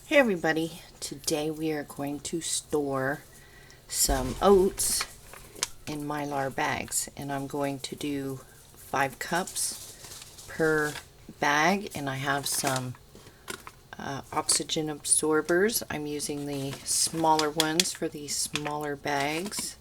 Hey everybody, today we are going to store some oats in Mylar bags, and I'm going to do 5 cups per bag, and I have some oxygen absorbers. I'm using the smaller ones for these smaller bags.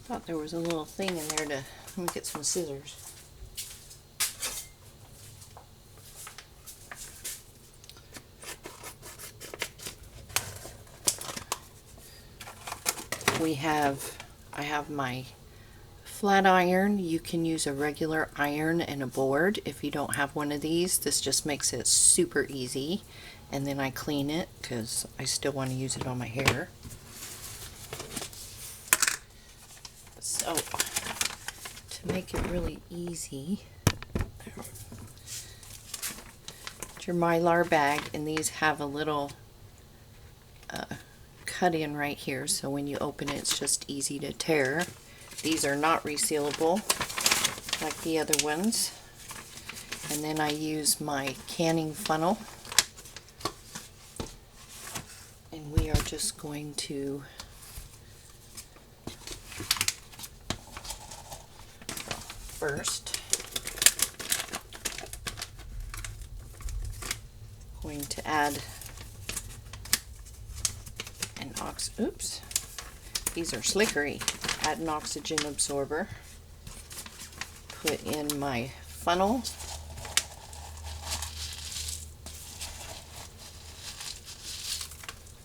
Thought there was a little thing in there to, let me get some scissors. I have my flat iron. You can use a regular iron and a board. If you don't have one of these, this just makes it super easy. And then I clean it because I still want to use it on my hair. So, to make it really easy, it's your Mylar bag, and these have a little cut in right here, so when you open it, it's just easy to tear. These are not resealable like the other ones. And then I use my canning funnel, and we are just going to first going to add an oops, these are slickery. Add an oxygen absorber, put in my funnel,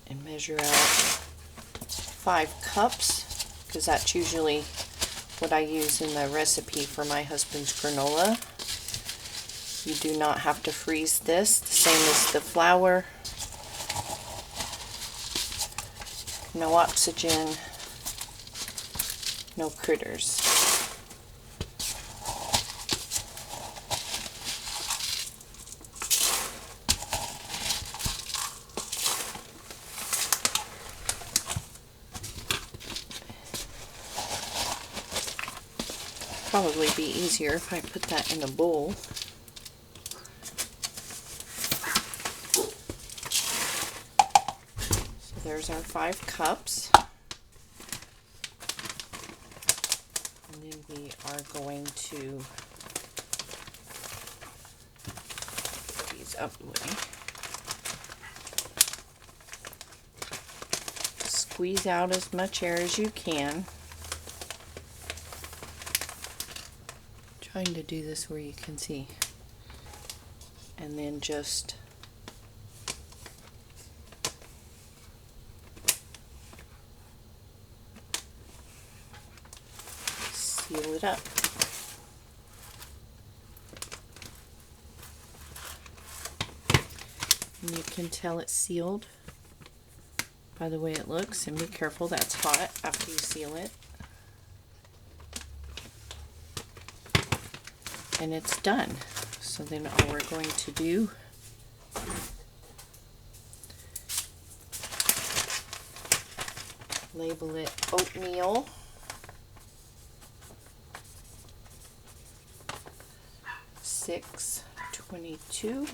and measure out 5 cups, because that's usually what I use in the recipe for my husband's granola. You do not have to freeze this, the same as the flour. No oxygen, no critters. Probably be easier if I put that in a bowl. So there's our 5 cups. And then we are going to put these up the way. Squeeze out as much air as you can. Trying to do this where you can see, and then just seal it up. And you can tell it's sealed by the way it looks, and be careful, that's hot after you seal it. And it's done. So then all we're going to do label it oatmeal, $6.22,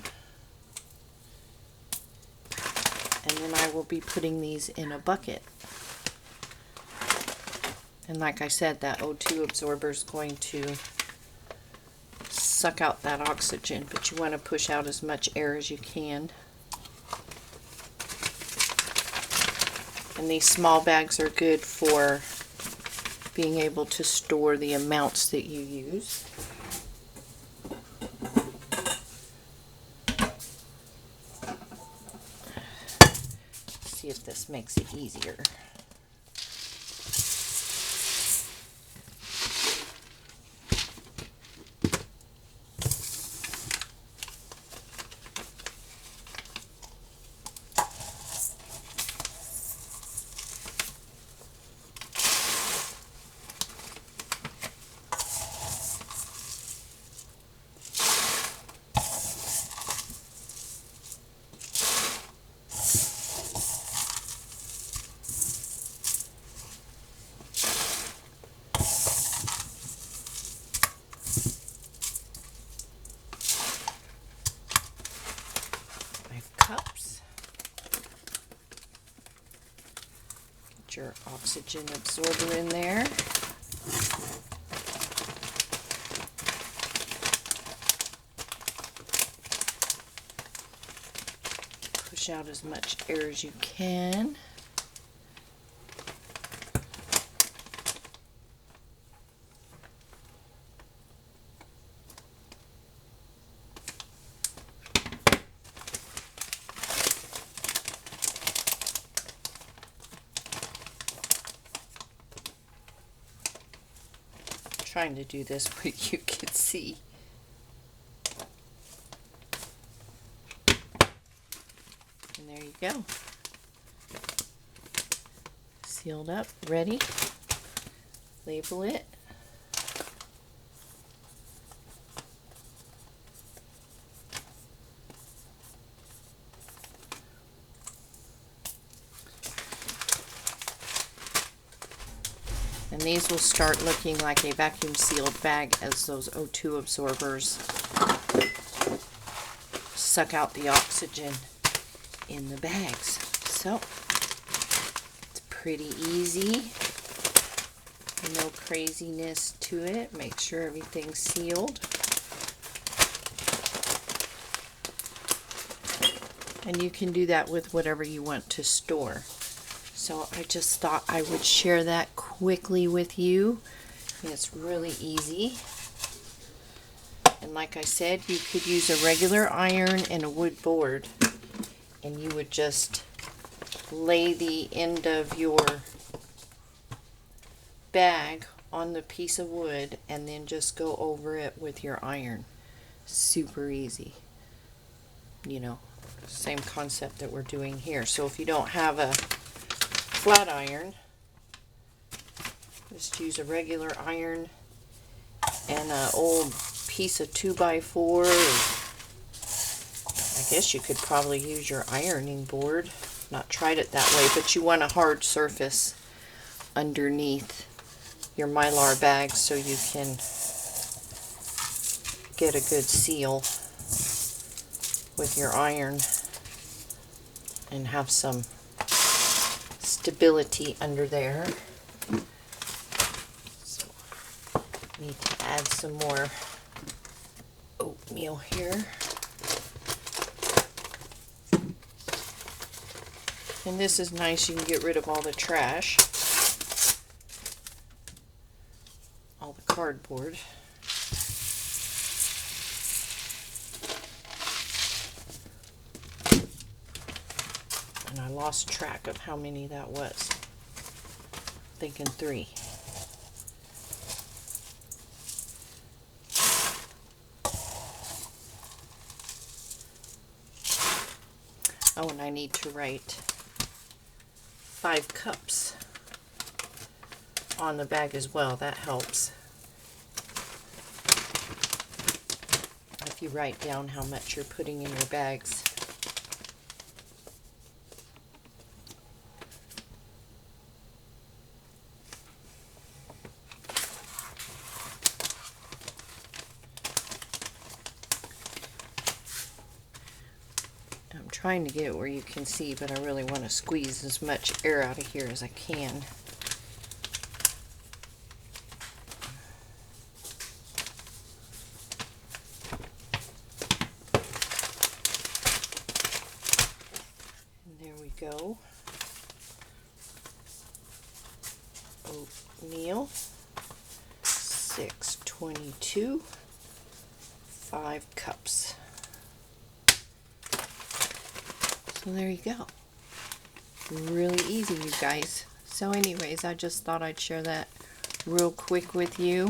and then I will be putting these in a bucket. And like I said, that O2 absorber is going to suck out that oxygen, but you want to push out as much air as you can. And these small bags are good for being able to store the amounts that you use. See if this makes it easier. cups. Get your oxygen absorber in there. Push out as much air as you can. Trying to do this where you can see. And there you go. Sealed up, ready. Label it. And these will start looking like a vacuum sealed bag as those O2 absorbers suck out the oxygen in the bags. So it's pretty easy, no craziness to it. Make sure everything's sealed. And you can do that with whatever you want to store. So I just thought I would share that quickly with you. It's really easy. And like I said, you could use a regular iron and a wood board. And you would just lay the end of your bag on the piece of wood and then just go over it with your iron. Super easy. You know, same concept that we're doing here. So if you don't have a flat iron, just use a regular iron and an old piece of 2x4. I guess you could probably use your ironing board. Not tried it that way, but you want a hard surface underneath your Mylar bag so you can get a good seal with your iron and have some stability under there. So need to add some more oatmeal here. And this is nice, you can get rid of all the trash, all the cardboard. And I lost track of how many that was. Thinking 3. Oh, and I need to write 5 cups on the bag as well. That helps. If you write down how much you're putting in your bags. I'm trying to get it where you can see, but I really want to squeeze as much air out of here as I can. And there we go. Oatmeal, 622, 5 cups. So there you go. Really easy, you guys. So anyways, I just thought I'd share that real quick with you.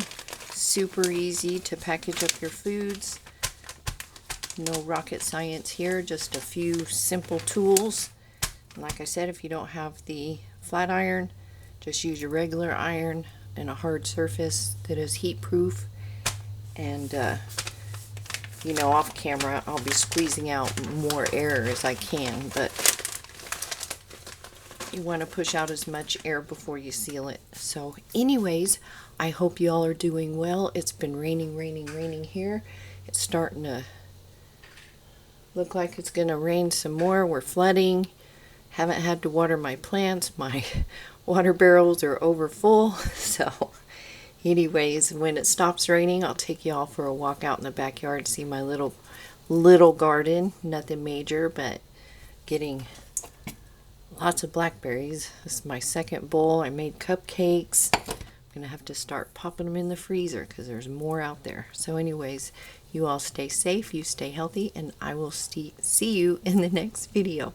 Super easy to package up your foods. No rocket science here, just a few simple tools. And like I said, if you don't have the flat iron, just use your regular iron and a hard surface that is heat proof. And you know, off camera I'll be squeezing out more air as I can, but you want to push out as much air before you seal it. So anyways, I hope you all are doing well. It's been raining here. It's starting to Look like it's gonna rain some more. We're flooding. Haven't had to water my plants. My water barrels are over full. So anyways, when it stops raining, I'll take you all for a walk out in the backyard, see my little garden. Nothing major, but getting lots of blackberries. This is my second bowl. I made cupcakes. I'm gonna have to start popping them in the freezer because there's more out there. So anyways, you all stay safe, you stay healthy, and I will see you in the next video.